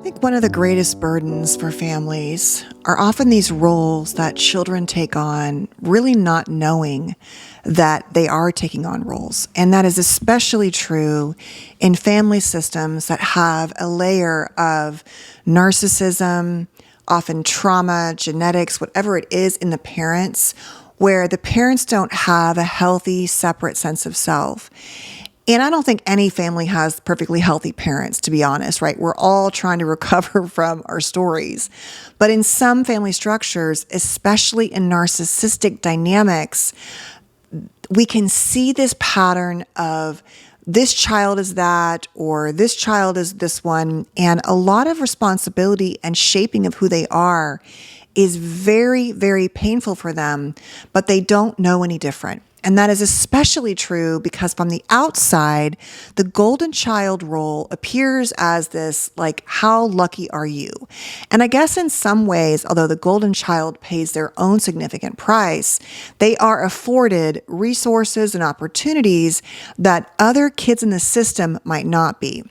I think one of the greatest burdens for families are often these roles that children take on, really not knowing that they are taking on roles. And that is especially true in family systems that have a layer of narcissism, often trauma, genetics, whatever it is in the parents, where the parents don't have a healthy, separate sense of self. And I don't think any family has perfectly healthy parents, to be honest, right? We're all trying to recover from our stories. But in some family structures, especially in narcissistic dynamics, we can see this pattern of this child is that, or this child is this one. And a lot of responsibility and shaping of who they are is very, very painful for them, but they don't know any different. And that is especially true because from the outside, the golden child role appears as this, like, how lucky are you? And I guess in some ways, although the golden child pays their own significant price, they are afforded resources and opportunities that other kids in the system might not be.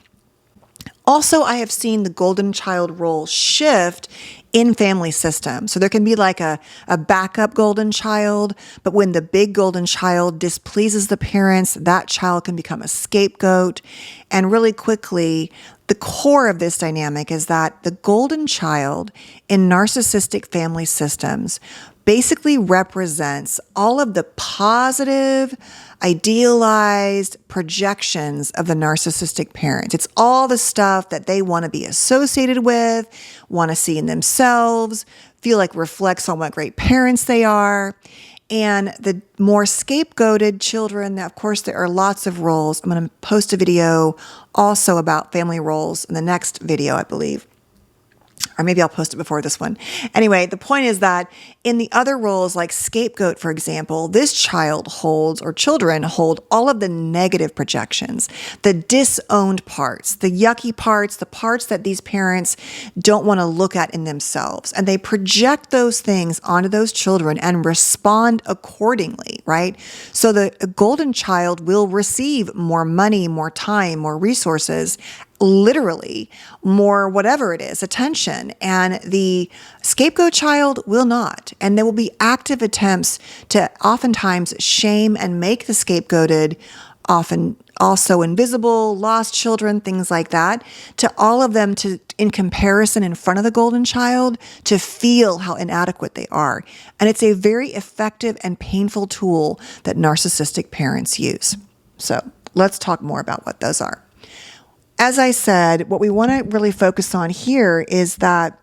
Also, I have seen the golden child role shift in family systems. So there can be like a backup golden child, but when the big golden child displeases the parents, that child can become a scapegoat. And really quickly, the core of this dynamic is that the golden child in narcissistic family systems basically represents all of the positive, idealized projections of the narcissistic parents. It's all the stuff that they want to be associated with, want to see in themselves, feel like reflects on what great parents they are. And the more scapegoated children, of course, there are lots of roles. I'm going to post a video also about family roles in the next video, I believe. Or maybe I'll post it before this one. Anyway, the point is that in the other roles, like scapegoat, for example, this child holds, or children hold, all of the negative projections, the disowned parts, the yucky parts, the parts that these parents don't want to look at in themselves. And they project those things onto those children and respond accordingly, right? So the golden child will receive more money, more time, more resources, literally more whatever it is, attention. And the scapegoat child will not. And there will be active attempts to oftentimes shame and make the scapegoated, often also invisible, lost children, things like that, to all of them to, in comparison in front of the golden child, to feel how inadequate they are. And it's a very effective and painful tool that narcissistic parents use. So let's talk more about what those are. As I said, what we want to really focus on here is that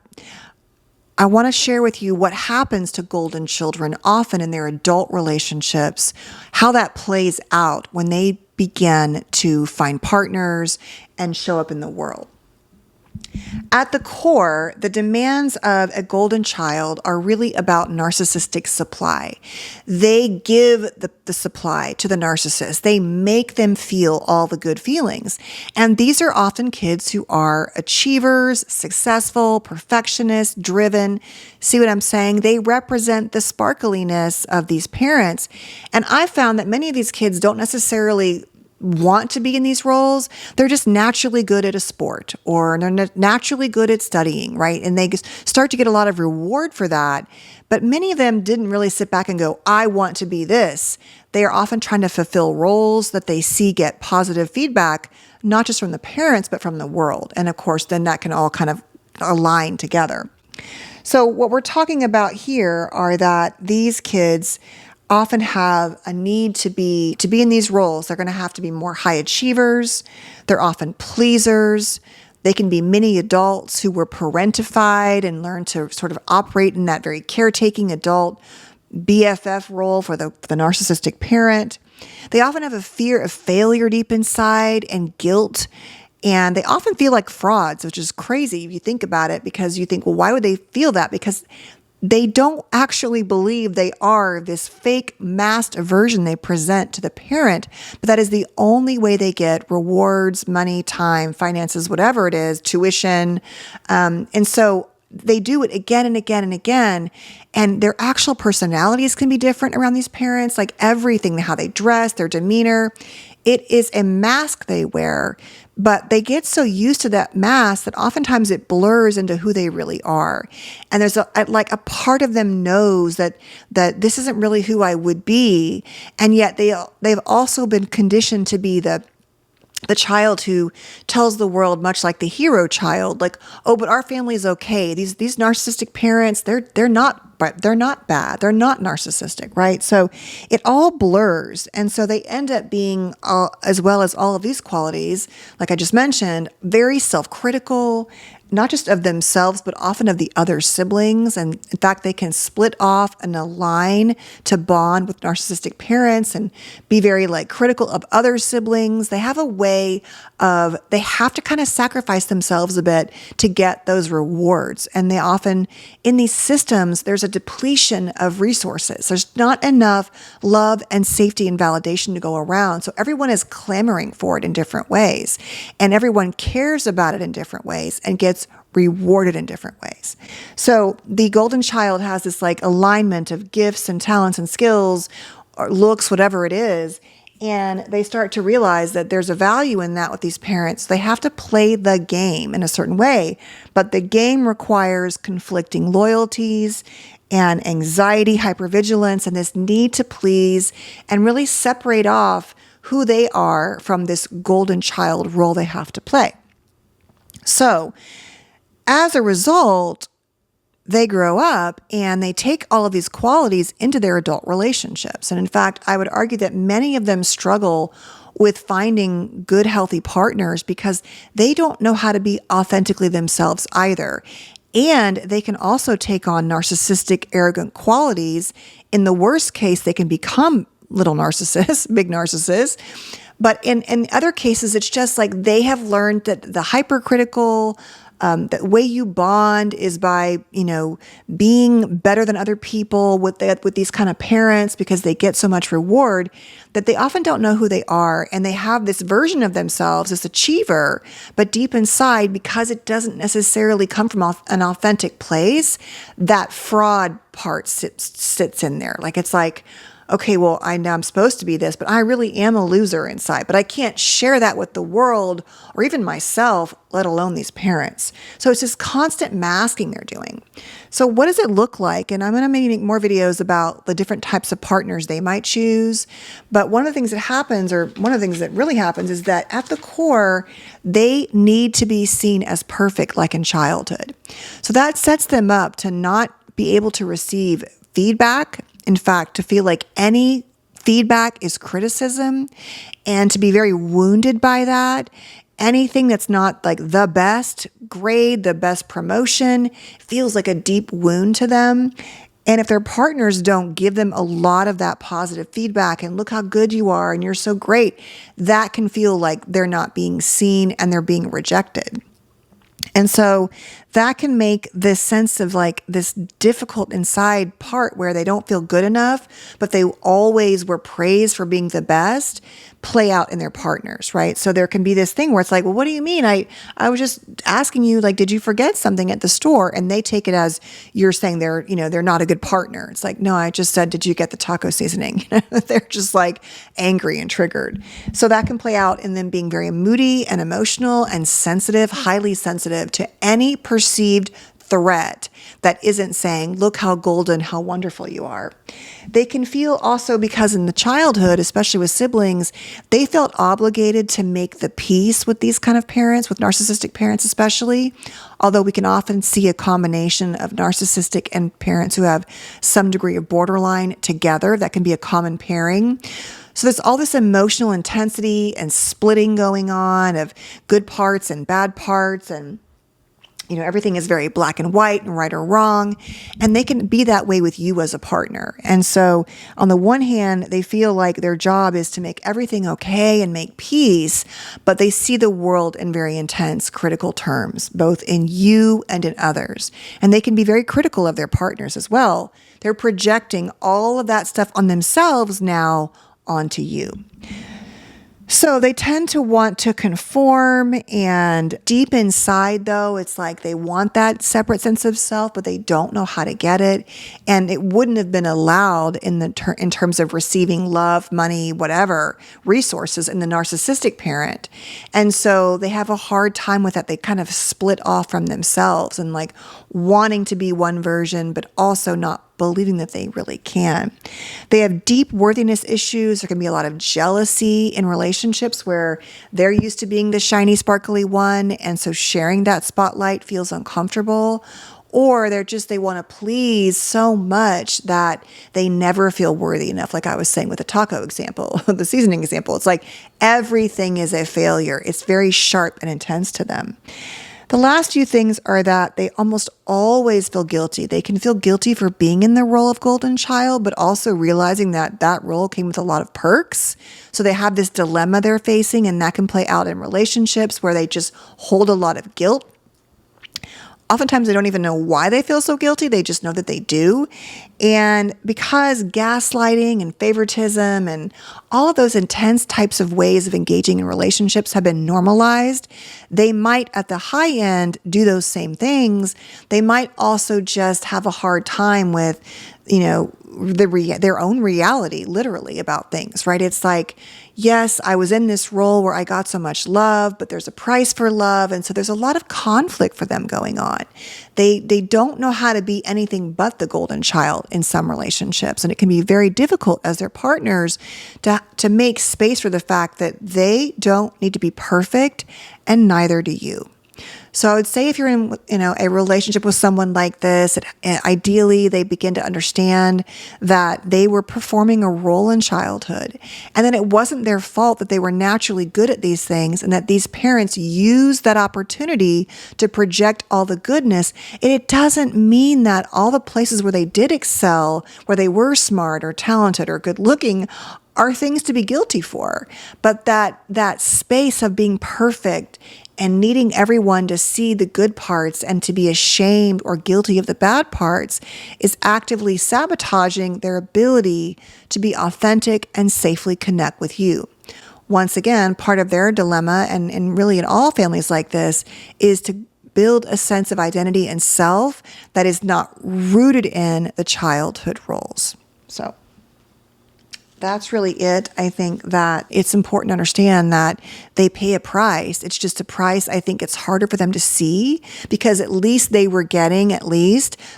I want to share with you what happens to golden children often in their adult relationships, how that plays out when they begin to find partners and show up in the world. At the core, the demands of a golden child are really about narcissistic supply. They give the supply to the narcissist. They make them feel all the good feelings. And these are often kids who are achievers, successful, perfectionists, driven. See what I'm saying? They represent the sparkliness of these parents. And I found that many of these kids don't necessarily want to be in these roles. They're just naturally good at a sport, or they're naturally good at studying, right? And they start to get a lot of reward for that. But many of them didn't really sit back and go, I want to be this. They are often trying to fulfill roles that they see get positive feedback, not just from the parents, but from the world. And of course, then that can all kind of align together. So what we're talking about here are that these kids often have a need to be in these roles. They're going to have to be more high achievers. They're often pleasers. They can be mini adults who were parentified and learn to sort of operate in that very caretaking adult BFF role for the narcissistic parent. They often have a fear of failure deep inside and guilt. And they often feel like frauds, which is crazy if you think about it, because you think, well, why would they feel that? Because they don't actually believe they are this fake masked version they present to the parent, but that is the only way they get rewards, money, time, finances, whatever it is, tuition. And so they do it again and again and again. And their actual personalities can be different around these parents, like everything, how they dress, their demeanor. It is a mask they wear, but they get so used to that mask that oftentimes it blurs into who they really are. And there's like a part of them knows that this isn't really who I would be, and yet they've also been conditioned to be the child who tells the world, much like the hero child, like, oh, but our family is okay. These narcissistic parents, they're not bad. They're not narcissistic, right? So it all blurs. And so they end up being, as well as all of these qualities, like I just mentioned, very self-critical, not just of themselves, but often of the other siblings. And in fact, they can split off and align to bond with narcissistic parents and be very like critical of other siblings. They have a way of, they have to kind of sacrifice themselves a bit to get those rewards. And they often, in these systems, there's a depletion of resources. There's not enough love and safety and validation to go around. So everyone is clamoring for it in different ways. And everyone cares about it in different ways and gets rewarded in different ways. So the golden child has this like alignment of gifts and talents and skills or looks, whatever it is. And they start to realize that there's a value in that with these parents. They have to play the game in a certain way, but the game requires conflicting loyalties and anxiety, hypervigilance, and this need to please and really separate off who they are from this golden child role they have to play. So as a result, they grow up and they take all of these qualities into their adult relationships. And in fact, I would argue that many of them struggle with finding good, healthy partners because they don't know how to be authentically themselves either. And they can also take on narcissistic, arrogant qualities. In the worst case, they can become little narcissists, big narcissists. But in other cases, it's just like they have learned that the hypercritical, the way you bond is by, being better than other people with these kind of parents because they get so much reward that they often don't know who they are. And they have this version of themselves, this achiever, but deep inside, because it doesn't necessarily come from an authentic place, that fraud part sits in there. Like, it's like, okay, well, I know I'm supposed to be this, but I really am a loser inside. But I can't share that with the world or even myself, let alone these parents. So it's this constant masking they're doing. So what does it look like? And I'm going to make more videos about the different types of partners they might choose. But one of the things that happens, or one of the things that really happens, is that at the core, they need to be seen as perfect, like in childhood. So that sets them up to not be able to receive feedback. In fact, to feel like any feedback is criticism and to be very wounded by that. Anything that's not like the best grade, the best promotion, feels like a deep wound to them. And if their partners don't give them a lot of that positive feedback and look how good you are and you're so great, that can feel like they're not being seen and they're being rejected. And so that can make this sense of like this difficult inside part where they don't feel good enough, but they always were praised for being the best, play out in their partners, right? So there can be this thing where it's like, well, what do you mean? I was just asking you, like, did you forget something at the store? And they take it as you're saying they're not a good partner. It's like, no, I just said, did you get the taco seasoning? They're just like angry and triggered. So that can play out in them being very moody and emotional and sensitive, highly sensitive to any perceived threat that isn't saying, look how golden, how wonderful you are. They can feel also, because in the childhood, especially with siblings, they felt obligated to make the peace with these kind of parents, with narcissistic parents especially, although we can often see a combination of narcissistic and parents who have some degree of borderline together. That can be a common pairing. So there's all this emotional intensity and splitting going on of good parts and bad parts, and everything is very black and white and right or wrong. And they can be that way with you as a partner. And so on the one hand, they feel like their job is to make everything okay and make peace, but they see the world in very intense, critical terms, both in you and in others. And they can be very critical of their partners as well. They're projecting all of that stuff on themselves now onto you. So they tend to want to conform, and deep inside, though, it's like they want that separate sense of self, but they don't know how to get it. And it wouldn't have been allowed in terms of receiving love, money, whatever, resources in the narcissistic parent. And so they have a hard time with that. They kind of split off from themselves and like wanting to be one version, but also not believing that they really can. They have deep worthiness issues. There can be a lot of jealousy in relationships where they're used to being the shiny, sparkly one, and so sharing that spotlight feels uncomfortable. Or they want to please so much that they never feel worthy enough. Like I was saying with the taco example, the seasoning example, it's like everything is a failure. It's very sharp and intense to them. The last few things are that they almost always feel guilty. They can feel guilty for being in the role of golden child, but also realizing that that role came with a lot of perks. So they have this dilemma they're facing, and that can play out in relationships where they just hold a lot of guilt. Oftentimes they don't even know why they feel so guilty. They just know that they do. And because gaslighting and favoritism and all of those intense types of ways of engaging in relationships have been normalized, they might at the high end do those same things. They might also just have a hard time with, their own reality, literally, about things, right? It's like, yes, I was in this role where I got so much love, but there's a price for love. And so there's a lot of conflict for them going on. They don't know how to be anything but the golden child in some relationships. And it can be very difficult as their partners to make space for the fact that they don't need to be perfect, and neither do you. So I would say if you're in, a relationship with someone like this, ideally they begin to understand that they were performing a role in childhood, and that it wasn't their fault that they were naturally good at these things, and that these parents used that opportunity to project all the goodness. And it doesn't mean that all the places where they did excel, where they were smart or talented or good looking, are things to be guilty for, but that space of being perfect and needing everyone to see the good parts and to be ashamed or guilty of the bad parts is actively sabotaging their ability to be authentic and safely connect with you. Once again, part of their dilemma, and really in all families like this, is to build a sense of identity and self that is not rooted in the childhood roles. So that's really it. I think that it's important to understand that they pay a price. It's just a price I think it's harder for them to see, because at least they were getting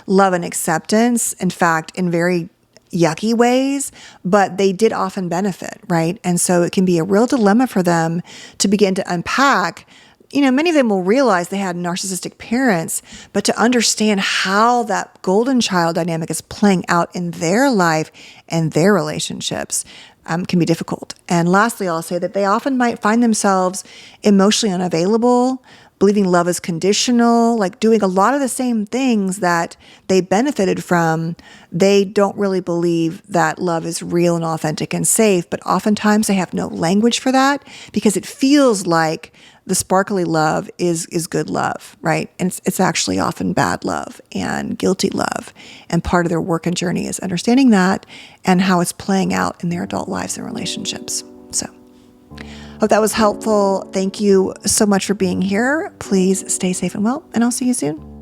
love and acceptance, in fact, in very yucky ways, but they did often benefit, right? And so it can be a real dilemma for them to begin to unpack. Many of them will realize they had narcissistic parents, but to understand how that golden child dynamic is playing out in their life and their relationships can be difficult. And lastly, I'll say that they often might find themselves emotionally unavailable, believing love is conditional, like doing a lot of the same things that they benefited from. They don't really believe that love is real and authentic and safe, but oftentimes they have no language for that because it feels like the sparkly love is good love, right? And it's actually often bad love and guilty love. And part of their work and journey is understanding that and how it's playing out in their adult lives and relationships. So hope that was helpful. Thank you so much for being here. Please stay safe and well, and I'll see you soon.